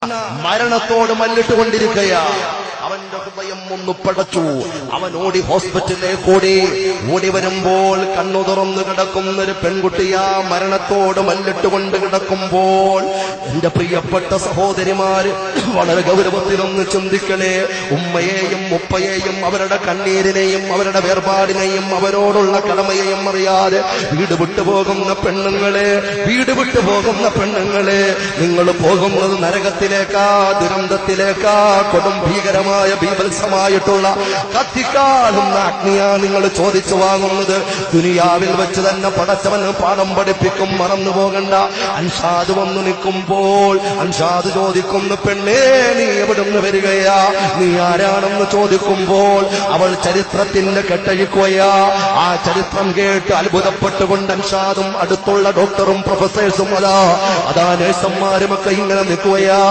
മരണത്തോട് മല്ലിട്ടുകൊണ്ടിരിക്കയാ. അവന്റെ ഹൃദയം ഒന്ന് പടച്ചു. അവൻ ഓടി ഹോസ്പിറ്റലിലേക്ക് ഓടി വരുമ്പോൾ കണ്ണു തുറന്നു കിടക്കുന്നൊരു പെൺകുട്ടിയാ മരണത്തോട് മല്ലിട്ടുകൊണ്ട് കിടക്കുമ്പോൾ, എന്റെ പ്രിയപ്പെട്ട സഹോദരിമാര് വളരെ ഗൗരവത്തിലൊന്ന് ചിന്തിക്കണേ. ഉമ്മയെയും ഉപ്പയെയും അവരുടെ കണ്ണീരിനെയും അവരുടെ വേർപാടിനെയും അവരോടുള്ള കടമയെയും അറിയാതെ വീട് വിട്ടുപോകുന്ന പെണ്ണുങ്ങളെ, വീട് വിട്ടുപോകുന്ന പെണ്ണുങ്ങളെ, നിങ്ങൾ പോകുന്നത് നരകത്തിലേക്കാ, ദുരന്തത്തിലേക്കാ, കൊടും ഭീകരമായ ബീഭത്സമായിട്ടുള്ള കത്തിക്കാളുന്ന അഗ്നിയാ നിങ്ങൾ ചോദിച്ചു വാങ്ങുന്നത്. ദുനിയാവിൽ വെച്ച് തന്നെ പടച്ചവന് പാഠം പഠിപ്പിക്കും, മറന്നു പോകണ്ട. അൻഷാദ് വന്നു നിൽക്കുമ്പോൾ അൻഷാദ് ചോദിക്കുന്നു, പെണ്ണേ നീ എവിടുന്ന് വരികയാ, നീ ആരാണെന്ന് ചോദിക്കുമ്പോൾ അവൾ ചരിത്രത്തിന്റെ കെട്ടഴിക്കുകയാ. ആ ചരിത്രം കേട്ട് അത്ഭുതപ്പെട്ടുകൊണ്ട് അൻഷാദും അടുത്തുള്ള ഡോക്ടറും പ്രൊഫസേഴ്സും അതാ നേഴ്സന്മാരുമൊക്കെ ഇങ്ങനെ നിൽക്കുകയാ.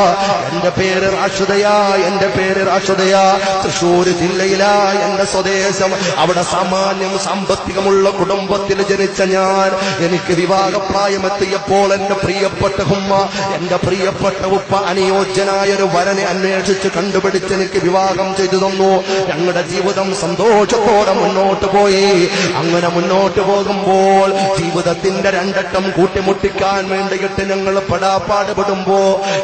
എന്റെ പേര് റാഷിദയാ, എന്റെ പേര് റാഷിദയാ, തൃശൂർ ജില്ലയിലാ എന്റെ സ്വദേശം. അവിടെ സാമാന്യം സാമ്പത്തികമുള്ള കുടുംബത്തിൽ ജനിച്ച ഞാൻ, എനിക്ക് വിവാഹപ്രായമെത്തിയപ്പോൾ എന്റെ പ്രിയപ്പെട്ട ഉമ്മ, എന്റെ പ്രിയപ്പെട്ട ഉപ്പ അനുയോജ്യനായൊരു വരനെ അന്വേഷിച്ച് കണ്ടുപിടിച്ച് എനിക്ക് വിവാഹം ചെയ്തു തന്നു. ഞങ്ങളുടെ ജീവിതം സന്തോഷത്തോടെ മുന്നോട്ട് പോയി. അങ്ങനെ മുന്നോട്ട് പോകുമ്പോൾ ജീവിതത്തിന്റെ രണ്ടറ്റം കൂട്ടിമുട്ടിക്കാൻ വേണ്ടിയിട്ട് ഞങ്ങൾ പെടാപ്പാടുപെടുമ്പോ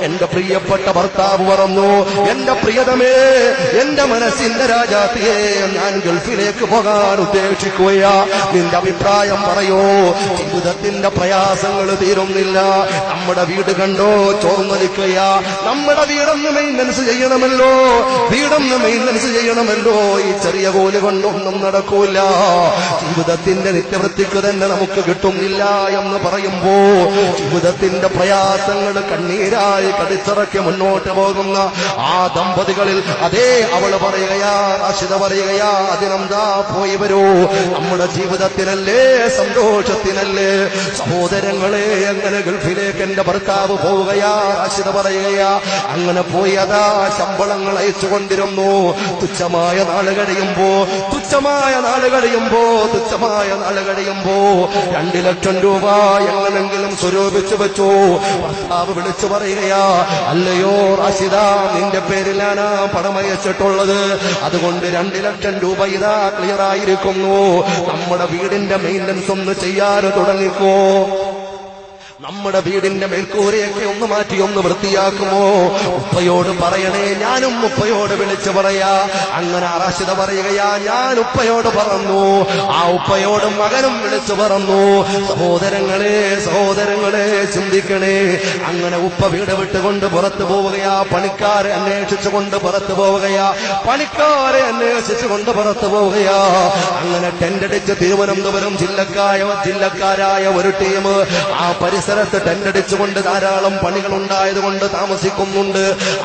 എന്റെ പ്രിയപ്പെട്ട ഭർത്താവ് പറഞ്ഞു, എന്റെ പ്രിയതമേ, എന്റെ മനസ്സിന്റെ രാജാത്തിയെ, ഞാൻ ഗൾഫിലേക്ക് പോകാൻ ഉദ്ദേശിക്കുകയാ, നിന്റെ അഭിപ്രായം പറയോ? ജീവിതത്തിന്റെ പ്രയാസങ്ങൾ തീരുന്നില്ല. നമ്മുടെ വീട് കണ്ടോ ചോർന്നൊലിക്കുകയാ. നമ്മുടെ വീടൊന്ന് മെയിൻ്റനൻസ് ചെയ്യണമല്ലോ, വീടൊന്ന് മെയിൻ്റനൻസ് ചെയ്യണമല്ലോ. ഈ ചെറിയ കോല് കൊണ്ടൊന്നും നടക്കൂല. ജീവിതത്തിന്റെ നിത്യവൃത്തിക്ക് തന്നെ നമുക്ക് കിട്ടുന്നില്ല എന്ന് പറയുമ്പോ ജീവിതത്തിന്റെ പ്രയാസങ്ങൾ കണ്ണീരായി കടിച്ചിറക്കി മുന്നോട്ട് പോകുന്ന ആ ദമ്പതികളിൽ അതേ അവള് പറയുകയാ, റാഷിദ പറയുകയാ, അതിനെന്താ പോയി വരൂ, നമ്മുടെ ജീവിതത്തിനല്ലേ, സന്തോഷത്തിനല്ലേ. സഹോദരങ്ങളെ, അങ്ങനെ ഗൾഫിലേക്ക് എന്റെ ഭർത്താവ് പോവുകയാ. റാഷിദ പറയുകയാ, അങ്ങനെ പോയി അതാ ശമ്പളങ്ങൾ അയച്ചുകൊണ്ടിരുന്നു. തുച്ഛമായ നാള് കഴിയുമ്പോ 2 ലക്ഷം രൂപ എങ്ങനെങ്കിലും സ്വരൂപിച്ചു വെച്ചു. ഭർത്താവ് വിളിച്ചു പറയുകയാ, അല്ലയോ റാഷിദ, നിന്റെ പേരിലാണ് പണം അയച്ചിട്ടുള്ളത്, അതുകൊണ്ട് 2 ലക്ഷം രൂപ ഇതാ ക്ലിയർ ആയിരിക്കുന്നു. നമ്മുടെ വീടിന്റെ മെയിൻ്റനൻസ് ഒന്ന് ചെയ്യാൻ തുടങ്ങിക്കോ. നമ്മുടെ വീടിന്റെ മേൽക്കൂരയൊക്കെ ഒന്ന് മാറ്റി ഒന്ന് വൃത്തിയാക്കുമോ? ഉപ്പയോട് പറയണേ. ഞാനും ഉപ്പയോട് വിളിച്ചു പറയാ. അങ്ങനെ റാഷിദ പറയുകയാ, ഞാൻ ഉപ്പയോട് പറഞ്ഞു. ആ ഉപ്പയോട് മകനും വിളിച്ചു പറഞ്ഞു. സഹോദരങ്ങളെ ചിന്തിക്കണേ. അങ്ങനെ ഉപ്പ വീട് വിട്ടുകൊണ്ട് പുറത്തു പോവുകയാ. പണിക്കാരെ അന്വേഷിച്ചുകൊണ്ട് പുറത്തു പോവുകയാ. അങ്ങനെ ടെന്റടിച്ച് തിരുവനന്തപുരം ജില്ലക്കാരായ ഒരു ടീം ആ പരിസരത്ത് ടെന്റടിച്ചുകൊണ്ട് ധാരാളം പണികൾ ഉണ്ടായതുകൊണ്ട് താമസിക്കുന്നുണ്ട്.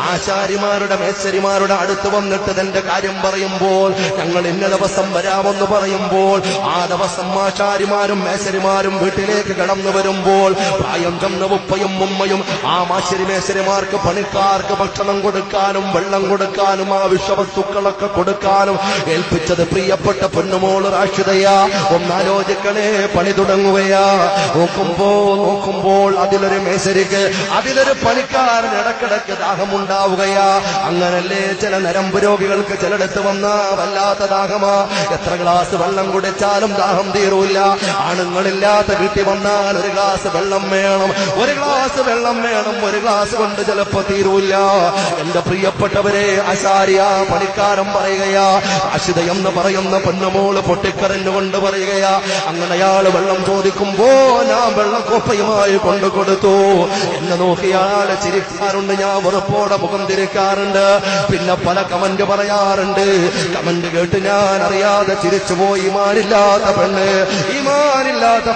ആശാരിമാരുടെ മേശരിമാരുടെ അടുത്ത് വന്നിട്ട് തന്റെ കാര്യം പറയുമ്പോൾ, ഞങ്ങൾ ഇന്ന ദിവസം വരാമെന്ന് പറയുമ്പോൾ ആ ദിവസം ആശാരിമാരും മേശരിമാരും വീട്ടിലേക്ക് കടന്നു വരുമ്പോൾ പ്രായം ചെന്ന ഉപ്പയും ഉമ്മയും ആ മേശരിമാർക്ക് പണിക്കാർക്ക് ഭക്ഷണം കൊടുക്കാനും വെള്ളം കൊടുക്കാനും ആവശ്യവസ്തുക്കളൊക്കെ കൊടുക്കാനും ഏൽപ്പിച്ചത് പ്രിയപ്പെട്ട പൊന്നുമോള് റാഷിദയാ. ഒന്നാലോചിക്കണേ, പണി തുടങ്ങുകയാ. നോക്കുമ്പോൾ അതിലൊരു മേശരിക്ക്, അതിലൊരു പണിക്കാരൻ ഇടക്കിടക്ക് ദാഹമുണ്ടാവുകയാ. അങ്ങനല്ലേ ചില നരമ്പ് രോഗികൾക്ക് ചിലടത്ത് വന്ന വല്ലാത്ത ദാഹമാ. എത്ര ഗ്ലാസ് വെള്ളം കുടിച്ചാലും ദാഹം തീരൂല. ആണുങ്ങളില്ലാത്ത വീട്ടിൽ വന്നാൽ ഒരു ഗ്ലാസ് വെള്ളം വേണം, ഒരു ഗ്ലാസ് കൊണ്ട് ചിലപ്പോ തീരൂല. എന്റെ പ്രിയപ്പെട്ടവരെ, ആശാരിയ പണിക്കാരൻ പറയുകയാ, റാഷിദ എന്ന് പറയുന്ന പൊന്നുമോള് പൊട്ടിക്കരഞ്ഞുകൊണ്ട് പറയുകയാ. അങ്ങനെ അയാൾ വെള്ളം ചോദിക്കുമ്പോ ഞാൻ വെള്ളം കോപ്പയുമായി കൊണ്ടു കൊടുത്തു. എന്നെ നോക്കിയാളെ ചിരിക്കാറുണ്ട്, ഞാൻ വെറുപ്പോടെ മുഖം തിരിക്കാറുണ്ട്. പിന്നെ പല കമന്റ് പറയാറുണ്ട്. കമന്റ് കേട്ട് ഞാൻ അറിയാതെ ചിരിച്ചുപോയി. ഈമാനില്ലാത്ത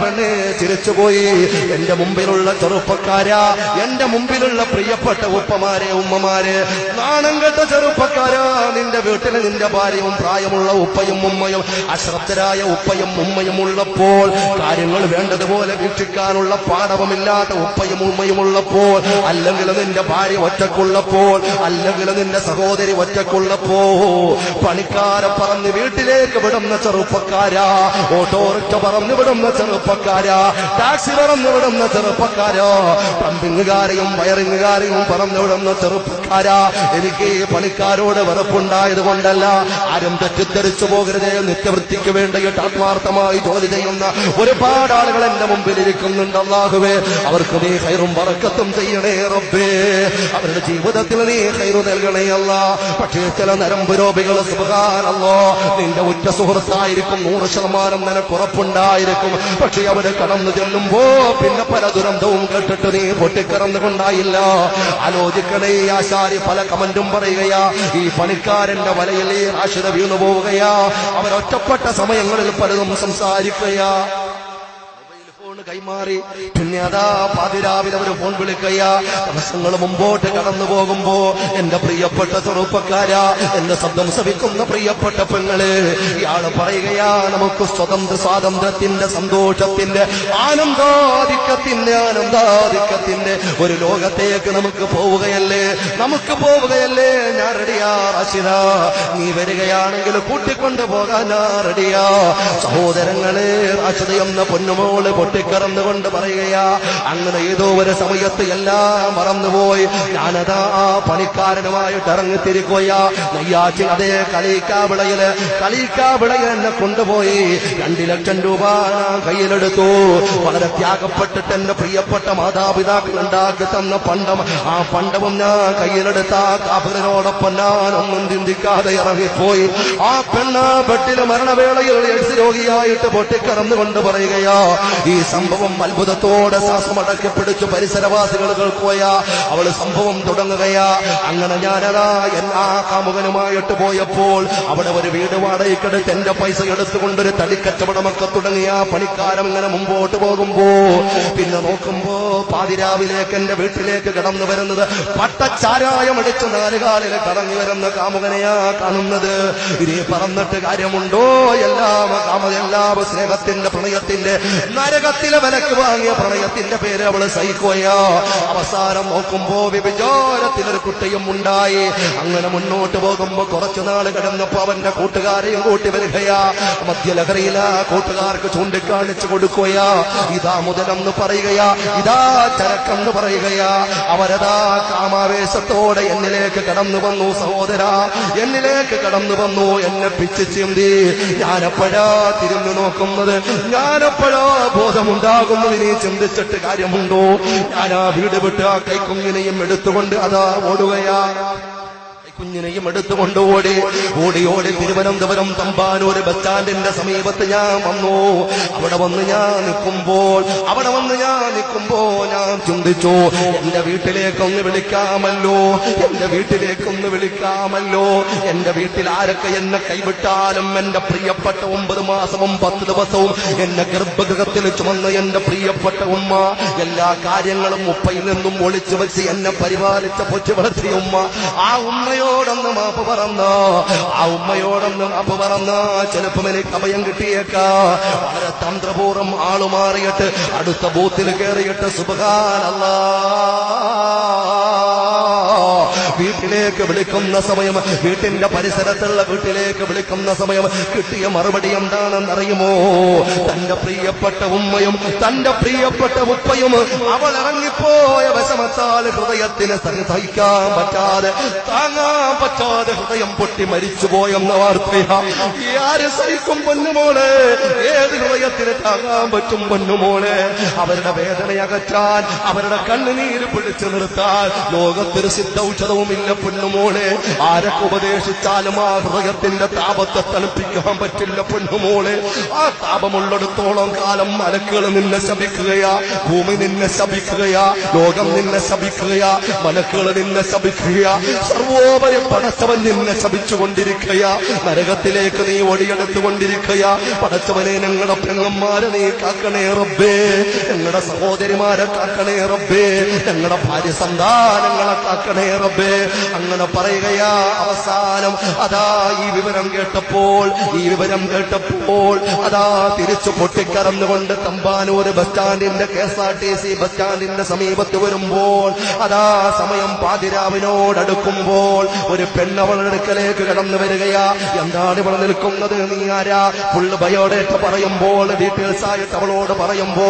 പെണ്ണ് ചിരിച്ചുപോയി. എന്റെ മുമ്പിലുള്ള ചെറുപ്പക്കാരാ, എന്റെ മുമ്പിലുള്ള പ്രിയപ്പെട്ട ഉപ്പമാരെ ഉമ്മമാരെ, നാണം കെട്ട ചെറുപ്പക്കാരാ, നിന്റെ വീട്ടിൽ നിന്റെ ഭാര്യയും പ്രായമുള്ള ഉപ്പയും ഉമ്മയും അശ്രദ്ധരായ ഉപ്പയും ഉമ്മയും ഉള്ളപ്പോൾ കാര്യങ്ങൾ വേണ്ടതുപോലെ വീക്ഷിക്കാനുള്ള പാഠം പാടവമില്ലാത്ത ഉപ്പയും ഉമ്മയും ഉള്ളപ്പോൾ, അല്ലെങ്കിൽ നിന്റെ ഭാര്യ ഒറ്റക്കുള്ളപ്പോൾ, അല്ലെങ്കിൽ നിന്റെ സഹോദരി ഒറ്റക്കുള്ളപ്പോ, പണിക്കാരെ പറഞ്ഞ് വീട്ടിലേക്ക് വിടുന്ന ചെറുപ്പക്കാരാ, ഓട്ടോറിക്ഷ പറഞ്ഞു വിടുന്ന ചെറുപ്പക്കാരാ, ടാക്സി പറഞ്ഞു വിടുന്ന ചെറുപ്പക്കാരാ, പ്ലംബിങ്ങുകാരെയും വയറിങ്ങുകാരെയും പറഞ്ഞു വിടുന്ന ചെറുപ്പക്കാരാ, എനിക്ക് പണിക്കാരോട് വെറുപ്പുണ്ടായത് കൊണ്ടല്ല, ആരും തെറ്റിദ്ധരിച്ചു പോകരുതേ. നിത്യവൃത്തിക്ക് വേണ്ടിയിട്ട് ആത്മാർത്ഥമായി ജോലി ചെയ്യുന്ന ഒരുപാട് ആളുകൾ എന്റെ മുമ്പിൽ ഇരിക്കുന്നുണ്ട്. അല്ലാഹുവേ, അവർക്ക് നീ ഖൈറും ബറക്കത്തും ചെയ്യണേ റബ്ബേ. അവരുടെ ജീവിതത്തിൽ നീ ഖൈറു നൽകണേ അല്ലാ. പക്ഷേ ചില നരമ്പ് രോഗികൾ സുബ്ഹാനല്ലാഹ് നിന്റെ ഉറ്റ സുഹൃത്തായിരിക്കും, 100% നിനക്ക് ഉറപ്പുണ്ടായിരിക്കും. പക്ഷെ അവര് കടന്നു ചെല്ലുമ്പോ പിന്നെ പല ദുരന്തവും കേട്ടിട്ട് നീ പൊട്ടിക്കറന്നുകൊണ്ടായില്ല. ആലോചിക്കണേ. ആശാരി പല കമന്റും പറയുകയാ, ഈ പണിക്കാരന്റെ വലയിൽ ആശിത വീണു പോവുകയാ. അവരൊറ്റപ്പെട്ട സമയങ്ങളിൽ പലതും സംസാരിക്കുകയാ. കൈമാറി പിന്നെ അതാ പാതിരാവിലെ ഒരു ഫോൺ വിളിക്കയാ. ദിവസങ്ങൾ മുമ്പോട്ട് കടന്നു പോകുമ്പോ എന്റെ പ്രിയപ്പെട്ട ചെറുപ്പക്കാരാ, എന്റെ ശബ്ദം ശ്രവിക്കുന്ന പ്രിയപ്പെട്ട പെങ്ങള്, ഇയാള് പറയുകയാ, നമുക്ക് സ്വാതന്ത്ര്യത്തിന്റെ സന്തോഷത്തിന്റെ ആനന്ദാധിക്യത്തിന്റെ ഒരു ലോകത്തേക്ക് നമുക്ക് പോവുകയല്ലേ. ഞാൻ റെഡിയാ റാഷിദ, നീ വരികയാണെങ്കിൽ കൂട്ടിക്കൊണ്ടു പോകാൻ ഞാൻ റെഡിയാ. സഹോദരങ്ങളെ, റാഷിദ എന്ന പൊന്നുമോള് പൊട്ടിക്കറന്നുകൊണ്ട് പറയുകയാ, അങ്ങനെ ഏതോ ഒരു സമയത്ത് എല്ലാം മറന്നുപോയി. ഞാനതാ ആ പണിക്കാരനുമായിട്ട് ഇറങ്ങിത്തിരിക്കുകയാ. നെയ്യാറ്റി അതേ കളിക്കാവിളയില് എന്നെ കൊണ്ടുപോയി 2 ലക്ഷം രൂപ ഞാൻ കയ്യിലെടുത്തു. വളരെ ത്യാഗപ്പെട്ടിട്ട് എന്റെ പ്രിയപ്പെട്ട മാതാപിതാക്കൾ ഉണ്ടാക്കി തന്ന പണ്ടം, ആ പണ്ടവും ഞാൻ കയ്യിലെടുത്ത കാഫിറിനോടൊപ്പം ഞാനൊന്നും ചിന്തിക്കാതെ ഇറങ്ങിപ്പോയി. ആ പെണ്ണ ബെട്ടില് മരണവേളയിൽ എയ്ഡ്സ് രോഗിയായിട്ട് പൊട്ടിക്കറന്നുകൊണ്ട് പറയുകയാ. ഈ സംഭവം അത്ഭുതത്തോടെ ശ്വാസമടക്കി പിടിച്ചു പരിസരവാസികൾ കേൾക്കുകയാ. അവള് സംഭവം തുടങ്ങുകയാ. അങ്ങനെ ഞാനതാ എല്ലാ കാമുകനുമായിട്ട് പോയപ്പോൾ അവിടെ ഒരു വീട് വാടകയ്ക്കെടുത്ത് എന്റെ പൈസ എടുത്തുകൊണ്ടൊരു തടിക്കച്ചവടമൊക്കെ തുടങ്ങിയ പണിക്കാരൻ ഇങ്ങനെ മുമ്പോട്ട് പോകുമ്പോ പിന്നെ നോക്കുമ്പോ പാതിരാവിലേക്ക് എന്റെ വീട്ടിലേക്ക് കടന്നു വരുന്നത് പട്ടച്ചാരായം അടിച്ച് 4 കാലിൽ കറങ്ങി വരുന്ന കാമുകനെയാ കാണുന്നത്. ഇനി പറഞ്ഞിട്ട് കാര്യമുണ്ടോ? എല്ലാം സ്നേഹത്തിന്റെ പ്രണയത്തിന്റെ നരകത്തിലെ വിലക്ക് വാങ്ങിയ പ്രണയത്തിന്റെ പേര് അവള് സഹിക്കുകയാ. അവസാനം നോക്കുമ്പോ വിചാരത്തിലൊരു കുട്ടിയും ഉണ്ടായി. അങ്ങനെ മുന്നോട്ട് പോകുമ്പോ കുറച്ചു നാൾ കിടന്നപ്പോ അവന്റെ കൂട്ടുകാരെയും കൂട്ടി വരികയാ. മദ്യലഹരിയില കൂട്ടുകാർക്ക് ചൂണ്ടിക്കാണിച്ചു കൊടുക്കുകയാ. ഇതാ മുതലെന്ന് പറയുകയാ, ഇതാ ചരക്കെന്ന് പറയുകയാ. അവരതാ കാമാവേശത്തോടെ എന്നിലേക്ക് കടന്നു വന്നു. സഹോദരാ, എന്നിലേക്ക് കടന്നു വന്നു. എന്നെ പിച്ച് ചിന്തി. ഞാനെപ്പോഴാ തിരിഞ്ഞു നോക്കുന്നത്? ഞാനെപ്പോഴാ ബോധമുണ്ടാകുന്നതിനെ ചിന്തിച്ചിട്ട് കാര്യമുണ്ടോ? ഞാൻ ആ വീട് വിട്ട് ആ കൈക്കുഞ്ഞിനെയും എടുത്തുകൊണ്ട് അതാ ഓടുകയാ. കുഞ്ഞിനെയും എടുത്തുകൊണ്ട് ഓടി തിരുവനന്തപുരം തമ്പാനൂർ ബസ് സ്റ്റാൻഡിന്റെ സമീപത്ത് ഞാൻ വന്നു. അവിടെ വന്ന് ഞാൻ നിൽക്കുമ്പോൾ ഞാൻ ചിന്തിച്ചു, എന്റെ വീട്ടിലേക്കൊന്ന് വിളിക്കാമല്ലോ, എന്റെ വീട്ടിൽ ആരൊക്കെ എന്നെ കൈവിട്ടാലും എന്റെ പ്രിയപ്പെട്ട 9 മാസവും 10 ദിവസവും എന്നെ ഗർഭഗൃഹത്തിൽ ചുമന്ന എന്റെ പ്രിയപ്പെട്ട ഉമ്മ, എല്ലാ കാര്യങ്ങളും ഉപ്പയിൽ നിന്നും ഒളിച്ചു വെച്ച് എന്നെ പരിപാലിച്ച പൊച്ചു വളർത്തിയ ഉമ്മ, ആ ഉമ്മയോടൊന്ന് മാപ്പ് പറഞ്ഞ ചിലപ്പം എനിക്ക് അഭയം കിട്ടിയേക്കാ. വളരെ തന്ത്രപൂർവ്വം ആളുമാറിയിട്ട് അടുത്ത ബൂത്തിൽ കയറിയിട്ട് സുബ്ഹാനല്ലാഹ് വീട്ടിലേക്ക് വിളിക്കുന്ന സമയം, വീട്ടിന്റെ പരിസരത്തുള്ള വീട്ടിലേക്ക് വിളിക്കുന്ന സമയം കിട്ടിയ മറുപടി എന്താണെന്നറിയുമോ? തന്റെ പ്രിയപ്പെട്ട ഉമ്മയും തന്റെ പ്രിയപ്പെട്ട ഉപ്പയും അവൾ ഇറങ്ങിപ്പോയ വിഷമത്താൽ ഹൃദയത്തിന് സഹിക്കാൻ പറ്റാതെ താങ്ങാൻ പറ്റാതെ ഹൃദയം പൊട്ടി മരിച്ചുപോയെന്ന വാർത്തയാ. ആര് സഹിക്കും പൊന്നുമോളെ? ഏത് ഹൃദയത്തിന് താങ്ങാൻ പറ്റും പൊന്നുമോളെ? അവരുടെ വേദനയകറ്റാൻ, അവരുടെ കണ്ണുനീര് പിടിച്ചു നിർത്താൻ ലോകത്തൊരു സിദ്ധൌഷധവുമില്ല പൊന്നുമോളെ. ആരൊക്കെ ഉപദേശിച്ചാലും ആ ഹൃദയത്തിന്റെ താപത്തെ തണുപ്പിക്കാൻ പറ്റില്ല പൊന്നുമോളെ. ആ താപമുള്ളിടത്തോളം കാലം മലക്കുകൾ നിന്നെ ശപിക്കുകയാ, ഭൂമി നിന്നെ ശപിക്കുകയാ, ലോകം നിന്നെ ശപിക്കുകയാ, മലക്കുകൾ നിന്നെ ശപിക്കുകയാ, സർവോപരി പടച്ചവൻ നിന്നെ ശപിച്ചുകൊണ്ടിരിക്കുകയാ. നരകത്തിലേക്ക് നീ ഒടിയെടുത്തുകൊണ്ടിരിക്കുകയാ. പടച്ചവനെ, ഞങ്ങളുടെ പെങ്ങന്മാരെ നീ കാക്കണേ റബ്ബേ, ഞങ്ങളുടെ സഹോദരിമാരെ കാക്കണേ റബ്ബേ, ഞങ്ങളുടെ ഭാര്യ സന്താനങ്ങളെ കാക്കണേ റബ്ബേ. അങ്ങനെ പറയുകയാ. അവസാനം അതാ ഈ വിവരം കേട്ടപ്പോൾ അതാ തിരിച്ചു പൊട്ടിക്കറന്നുകൊണ്ട് തമ്പാനൂർ ബസ് സ്റ്റാൻഡിന്റെ KSRTC ബസ് സ്റ്റാൻഡിന്റെ സമീപത്ത് വരുമ്പോൾ അതാ സമയം പാതിരാവിനോടടുക്കുമ്പോൾ ഒരു പെണ്ണ് അവളുടെ അടുക്കലേക്ക് കടന്നു വരികയാ. എന്താണ് ഇവിടെ നിൽക്കുന്നത്, നീ ആരാ? ഫുള്ള് ബയോഡേറ്റ പറയുമ്പോൾ ഡീറ്റെയിൽസ് ആയിട്ട് അവളോട് പറയുമ്പോ,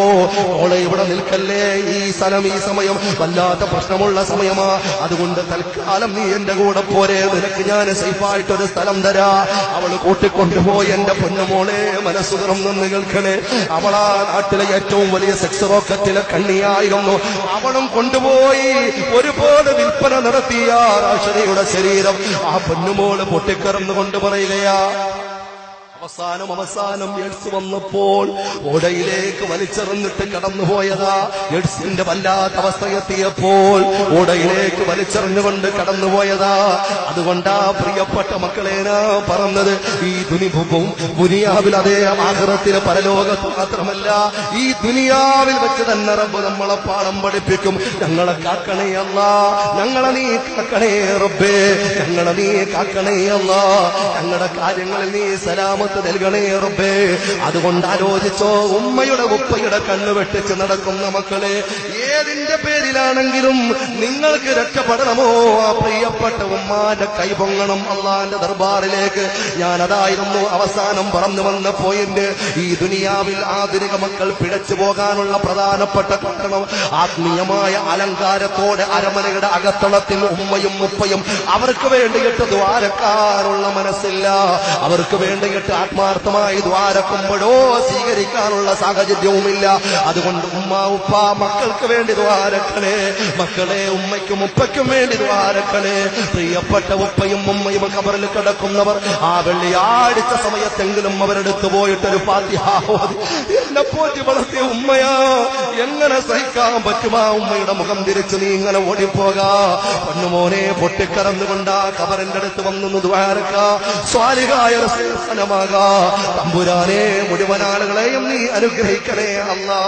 ഓളെ ഇവിടെ നിൽക്കല്ലേ, ഈ സ്ഥലം ഈ സമയം വല്ലാത്ത പ്രശ്നമുള്ള സമയമാ, അതുകൊണ്ട് തൽക്കാലം നീ എന്റെ കൂടെ പോരെ, നിനക്ക് ഞാൻ സേഫായിട്ടൊരു സ്ഥലം തരാ. അവള് കൂട്ടിക്കൊണ്ടുപോയി. എന്റെ പൊന്നുമോളെ മനസ്സു തുറന്നു കേൾക്കണേ, അവളാ നാട്ടിലെ ഏറ്റവും വലിയ സെക്സ് റോക്കറ്റിലെ കണ്ണിയായിരുന്നു. അവളും കൊണ്ടുപോയി ഒരുപോലെ വിൽപ്പന നടത്തിയ റാഷദിയുടെ ശരീരം ആ പൊന്നുമോള് പൊട്ടിക്കറന്നുകൊണ്ട് പറയുകയാ. അവസാനം എഡ്സ് വന്നപ്പോൾ ഓടയിലേക്ക് വലിച്ചെറിഞ്ഞിട്ട് കടന്നുപോയതാ. എഡ്സിന്റെ വല്ലാത്ത അവസ്ഥയെത്തിയപ്പോൾ ഓടയിലേക്ക് വലിച്ചെറിഞ്ഞുകൊണ്ട് കടന്നുപോയതാ. അതുകൊണ്ടാ പ്രിയപ്പെട്ട മക്കളെ ഞാൻ പറഞ്ഞത്, ഈ ദുനിയാവിൽ അതേ ആഖിറത്തിലെ പരലോകത്ത് മാത്രമല്ല, ഈ ദുനിയാവിൽ വെച്ച് തന്നെ റബ്ബ് നമ്മളെ പാഠം പഠിപ്പിക്കും. ഞങ്ങളെ കാക്കണേ അല്ലാ, ഞങ്ങളെ നീ കാക്കണേ റബ്ബേ, ഞങ്ങളെ നീ കാക്കണേ അല്ലാ, ഞങ്ങളുടെ കാര്യങ്ങളിൽ നീ സലാമത്ത് നൽകണേ റബ്ബേ. അതുകൊണ്ട് ആലോചിച്ചോ, ഉമ്മയുടെ ഉപ്പയുടെ കണ്ണ് വെട്ടിച്ച് നടക്കുന്ന മക്കളെ, ഏതിന്റെ പേരിലാണെങ്കിലും നിങ്ങൾക്ക് രക്ഷപ്പെടണമോ, ആ പ്രിയപ്പെട്ട ഉമ്മാന്റെ കൈ പൊങ്ങണം അള്ളാന്റെ ദർബാറിലേക്ക്. ഞാനതായിരുന്നു അവസാനം പറഞ്ഞു വന്ന പോയിന്റ്. ഈ ദുനിയാവിൽ ആധുനിക മക്കൾ പിഴച്ചു പോകാനുള്ള പ്രധാനപ്പെട്ട കാരണം, ആത്മീയമായ അലങ്കാരത്തോടെ അരമനയുടെ അകത്തളത്തിൽ ഉമ്മയും ഉപ്പയും അവർക്ക് വേണ്ടിയിട്ട് ദ്വാരക്കാനുള്ള മനസ്സില്ല, അവർക്ക് വേണ്ടിയിട്ട് ആത്മാർത്ഥമായി ദ്വാരക്കുമ്പോഴോ സ്വീകരിക്കാനുള്ള സാഹചര്യവുമില്ല. അതുകൊണ്ട് ഉമ്മ ഉപ്പ മക്കൾക്ക് വേണ്ടി ദ്വാരക്കണേ, മക്കളെ ഉമ്മയ്ക്കും ഉപ്പയ്ക്കും വേണ്ടി ദ്വാരക്കണേ. പ്രിയപ്പെട്ട ഉപ്പയും ഉമ്മയും ഖബറിൽ കിടക്കുന്നവർ ആ വെള്ളിയാഴ്ച സമയത്തെങ്കിലും അവരെടുത്തു പോയിട്ടൊരു ഫാത്തിഹ ഓതി, എന്നെ പോറ്റി വളർത്തിയ ഉമ്മയാ, എങ്ങനെ സഹിക്കാൻ പറ്റുമാ ഉമ്മയുടെ മുഖം തിരിച്ചു നീ ഇങ്ങനെ ഓടിപ്പോകാ. പൊന്നുമോനെ പൊട്ടിക്കറന്നുകൊണ്ട് ആ ഖബറിന്റെ അടുത്ത് വന്നു ദ്വാരക്ക, സ്വാലിഹായ റസൂലമാകാ. തമ്പുരാനെ മുഴുവൻ ആളുകളെയും നീ അനുഗ്രഹിക്കണേ അല്ലാ.